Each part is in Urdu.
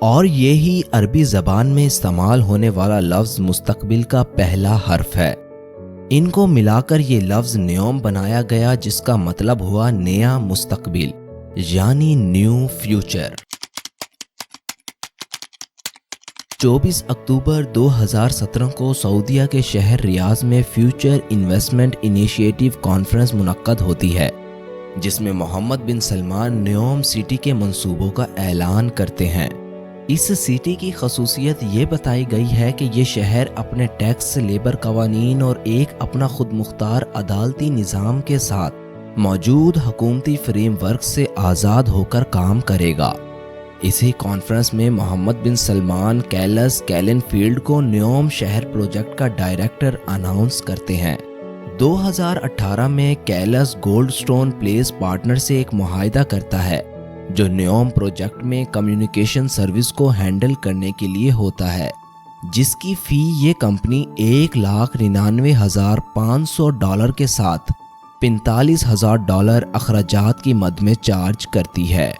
اور یہی عربی زبان میں استعمال ہونے والا لفظ مستقبل کا پہلا حرف ہے۔ ان کو ملا کر یہ لفظ نیوم بنایا گیا، جس کا مطلب ہوا نیا مستقبل، یعنی نیو فیوچر۔ 24 اکتوبر 2017 کو سعودیہ کے شہر ریاض میں فیوچر انویسٹمنٹ انیشیٹو کانفرنس منعقد ہوتی ہے، جس میں محمد بن سلمان نیوم سٹی کے منصوبوں کا اعلان کرتے ہیں۔ اس سٹی کی خصوصیت یہ بتائی گئی ہے کہ یہ شہر اپنے ٹیکس، لیبر قوانین اور ایک اپنا خود مختار عدالتی نظام کے ساتھ موجود حکومتی فریم ورک سے آزاد ہو کر کام کرے گا۔ اسی کانفرنس میں محمد بن سلمان کیلس کیلن فیلڈ کو نیوم شہر پروجیکٹ کا ڈائریکٹر اناؤنس کرتے ہیں۔ 2018 میں کیلس گولڈ سٹون پلیس پارٹنر سے ایک معاہدہ کرتا ہے، جو نیوم پروجیکٹ میں کمیونیکیشن سروس کو ہینڈل کرنے کے لیے ہوتا ہے، جس کی فی یہ کمپنی $1,99,500 کے ساتھ $45,000 اخراجات کی مد میں چارج کرتی ہے۔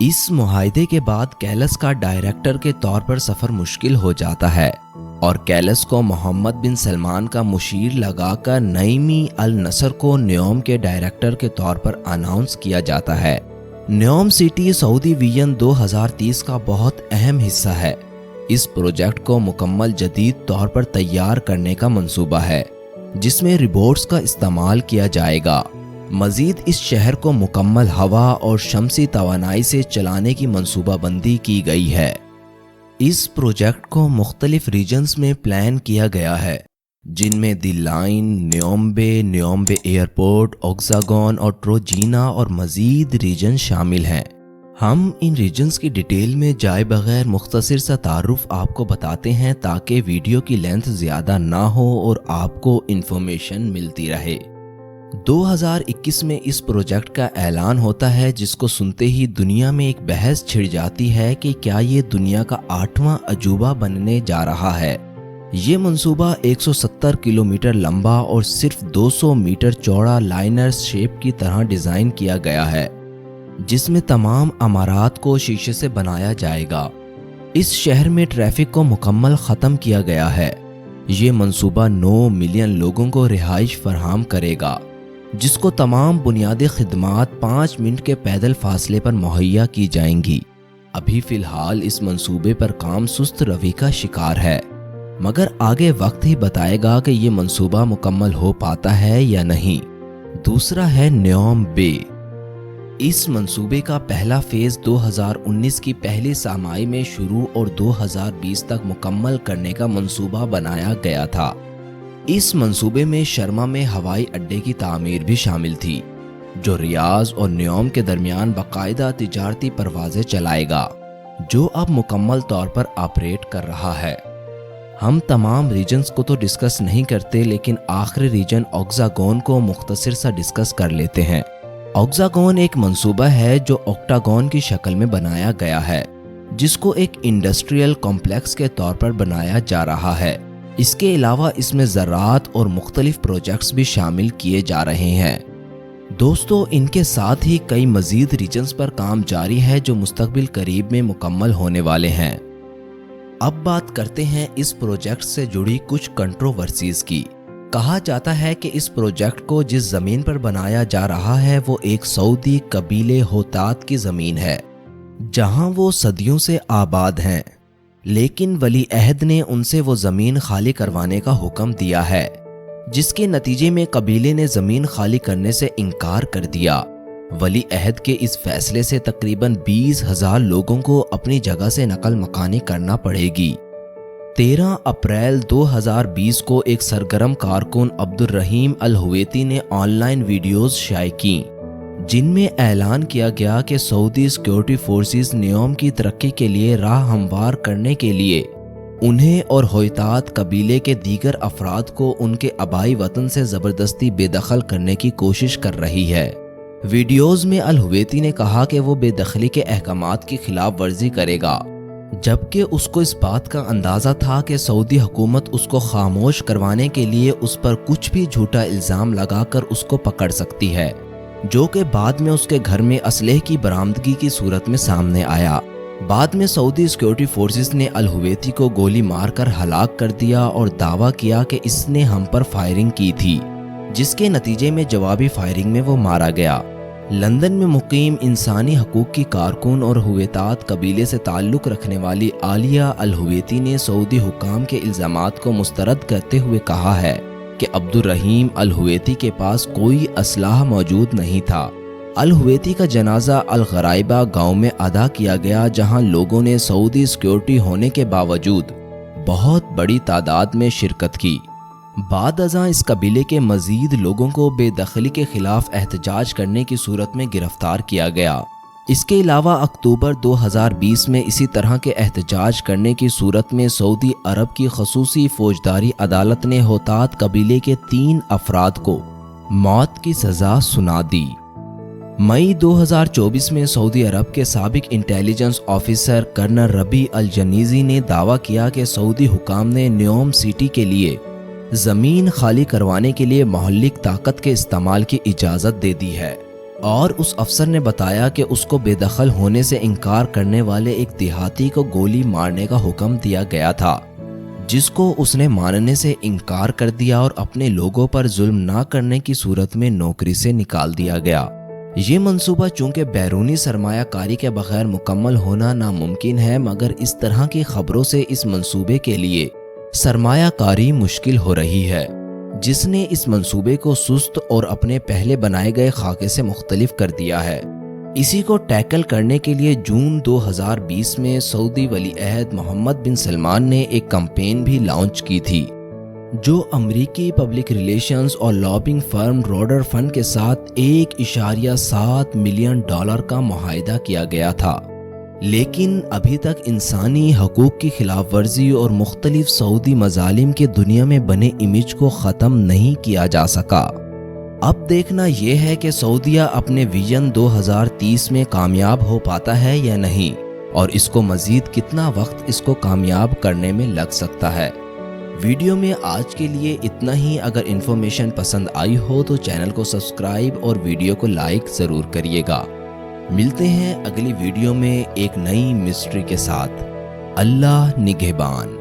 اس معاہدے کے بعد کیلس کا ڈائریکٹر کے طور پر سفر مشکل ہو جاتا ہے اور کیلس کو محمد بن سلمان کا مشیر لگا کر نعیمی النصر کو نیوم کے ڈائریکٹر کے طور پر اناؤنس کیا جاتا ہے۔ نیوم سٹی سعودی ویژن 2030 کا بہت اہم حصہ ہے۔ اس پروجیکٹ کو مکمل جدید طور پر تیار کرنے کا منصوبہ ہے، جس میں روبوٹس کا استعمال کیا جائے گا۔ مزید اس شہر کو مکمل ہوا اور شمسی توانائی سے چلانے کی منصوبہ بندی کی گئی ہے۔ اس پروجیکٹ کو مختلف ریجنز میں پلان کیا گیا ہے، جن میں دی لائن، نیوم بے ایئرپورٹ، اوکزاگون اور ٹروجینا اور مزید ریجن شامل ہیں۔ ہم ان ریجنز کی ڈیٹیل میں جائے بغیر مختصر سا تعارف آپ کو بتاتے ہیں تاکہ ویڈیو کی لینتھ زیادہ نہ ہو اور آپ کو انفارمیشن ملتی رہے۔ 2021 میں اس پروجیکٹ کا اعلان ہوتا ہے، جس کو سنتے ہی دنیا میں ایک بحث چھڑ جاتی ہے کہ کیا یہ دنیا کا 8واں عجوبہ بننے جا رہا ہے۔ یہ منصوبہ 170 کلومیٹر لمبا اور صرف 200 میٹر چوڑا لائنر شیپ کی طرح ڈیزائن کیا گیا ہے، جس میں تمام عمارات کو شیشے سے بنایا جائے گا۔ اس شہر میں ٹریفک کو مکمل ختم کیا گیا ہے۔ یہ منصوبہ 9 ملین لوگوں کو رہائش فراہم کرے گا، جس کو تمام بنیادی خدمات 5 منٹ کے پیدل فاصلے پر مہیا کی جائیں گی۔ ابھی فی الحال اس منصوبے پر کام سست روی کا شکار ہے، مگر آگے وقت ہی بتائے گا کہ یہ منصوبہ مکمل ہو پاتا ہے یا نہیں۔ دوسرا ہے نیوم بے۔ اس منصوبے کا پہلا فیز 2019 کی پہلی سامائی میں شروع اور 2020 تک مکمل کرنے کا منصوبہ بنایا گیا تھا۔ اس منصوبے میں شرما میں ہوائی اڈے کی تعمیر بھی شامل تھی، جو ریاض اور نیوم کے درمیان باقاعدہ تجارتی پروازیں چلائے گا، جو اب مکمل طور پر آپریٹ کر رہا ہے۔ ہم تمام ریجنز کو تو ڈسکس نہیں کرتے، لیکن آخری ریجن اوکزاگون کو مختصر سا ڈسکس کر لیتے ہیں۔ اوکزاگون ایک منصوبہ ہے جو اوکٹاگون کی شکل میں بنایا گیا ہے، جس کو ایک انڈسٹریل کمپلیکس کے طور پر بنایا جا رہا ہے۔ اس کے علاوہ اس میں زراعت اور مختلف پروجیکٹس بھی شامل کیے جا رہے ہیں۔ دوستو، ان کے ساتھ ہی کئی مزید ریجنز پر کام جاری ہے جو مستقبل قریب میں مکمل ہونے والے ہیں۔ اب بات کرتے ہیں اس پروجیکٹ سے جڑی کچھ کنٹروورسیز کی۔ کہا جاتا ہے کہ اس پروجیکٹ کو جس زمین پر بنایا جا رہا ہے وہ ایک سعودی قبیلے ہوتات کی زمین ہے، جہاں وہ صدیوں سے آباد ہیں، لیکن ولی عہد نے ان سے وہ زمین خالی کروانے کا حکم دیا ہے، جس کے نتیجے میں قبیلے نے زمین خالی کرنے سے انکار کر دیا۔ ولی عہد کے اس فیصلے سے تقریباً 20,000 لوگوں کو اپنی جگہ سے نقل مکانی کرنا پڑے گی۔ 13 اپریل 2020 کو ایک سرگرم کارکن عبدالرحیم الہویتی نے آن لائن ویڈیوز شائع کیں، جن میں اعلان کیا گیا کہ سعودی سیکیورٹی فورسز نیوم کی ترقی کے لیے راہ ہموار کرنے کے لیے انہیں اور ہویتات قبیلے کے دیگر افراد کو ان کے آبائی وطن سے زبردستی بے دخل کرنے کی کوشش کر رہی ہے۔ ویڈیوز میں الہویتی نے کہا کہ وہ بے دخلی کے احکامات کی خلاف ورزی کرے گا، جبکہ اس کو اس بات کا اندازہ تھا کہ سعودی حکومت اس کو خاموش کروانے کے لیے اس پر کچھ بھی جھوٹا الزام لگا کر اس کو پکڑ سکتی ہے، جو کہ بعد میں اس کے گھر میں اسلحے کی برآمدگی کی صورت میں سامنے آیا۔ بعد میں سعودی سیکورٹی فورسز نے الہویتی کو گولی مار کر ہلاک کر دیا اور دعویٰ کیا کہ اس نے ہم پر فائرنگ کی تھی، جس کے نتیجے میں جوابی فائرنگ میں وہ مارا گیا۔ لندن میں مقیم انسانی حقوق کی کارکن اور ہویتات قبیلے سے تعلق رکھنے والی عالیہ الہویتی نے سعودی حکام کے الزامات کو مسترد کرتے ہوئے کہا ہے کہ عبد الرحیم الہویتی کے پاس کوئی اسلحہ موجود نہیں تھا۔ الہویتی کا جنازہ الغرائبہ گاؤں میں ادا کیا گیا، جہاں لوگوں نے سعودی سیکورٹی ہونے کے باوجود بہت بڑی تعداد میں شرکت کی۔ بعد ازاں اس قبیلے کے مزید لوگوں کو بے دخلی کے خلاف احتجاج کرنے کی صورت میں گرفتار کیا گیا۔ اس کے علاوہ اکتوبر 2020 میں اسی طرح کے احتجاج کرنے کی صورت میں سعودی عرب کی خصوصی فوجداری عدالت نے ہوتات قبیلے کے 3 افراد کو موت کی سزا سنا دی۔ مئی 2024 میں سعودی عرب کے سابق انٹیلیجنس آفیسر کرنل ربیع الجنیزی نے دعویٰ کیا کہ سعودی حکام نے نیوم سٹی کے لیے زمین خالی کروانے کے لیے مہلک طاقت کے استعمال کی اجازت دے دی ہے، اور اس افسر نے بتایا کہ اس کو بے دخل ہونے سے انکار کرنے والے ایک دیہاتی کو گولی مارنے کا حکم دیا گیا تھا، جس کو اس نے ماننے سے انکار کر دیا اور اپنے لوگوں پر ظلم نہ کرنے کی صورت میں نوکری سے نکال دیا گیا۔ یہ منصوبہ چونکہ بیرونی سرمایہ کاری کے بغیر مکمل ہونا ناممکن ہے، مگر اس طرح کی خبروں سے اس منصوبے کے لیے سرمایہ کاری مشکل ہو رہی ہے، جس نے اس منصوبے کو سست اور اپنے پہلے بنائے گئے خاکے سے مختلف کر دیا ہے۔ اسی کو ٹیکل کرنے کے لیے جون 2020 میں سعودی ولی عہد محمد بن سلمان نے ایک کمپین بھی لانچ کی تھی، جو امریکی پبلک ریلیشنز اور لابنگ فرم روڈر فنڈ کے ساتھ $1.7 ملین کا معاہدہ کیا گیا تھا، لیکن ابھی تک انسانی حقوق کی خلاف ورزی اور مختلف سعودی مظالم کے دنیا میں بنے امیج کو ختم نہیں کیا جا سکا۔ اب دیکھنا یہ ہے کہ سعودیہ اپنے ویژن 2030 میں کامیاب ہو پاتا ہے یا نہیں، اور اس کو مزید کتنا وقت اس کو کامیاب کرنے میں لگ سکتا ہے۔ ویڈیو میں آج کے لیے اتنا ہی۔ اگر انفارمیشن پسند آئی ہو تو چینل کو سبسکرائب اور ویڈیو کو لائک ضرور کریے گا۔ ملتے ہیں اگلی ویڈیو میں ایک نئی مسٹری کے ساتھ۔ اللہ نگہبان۔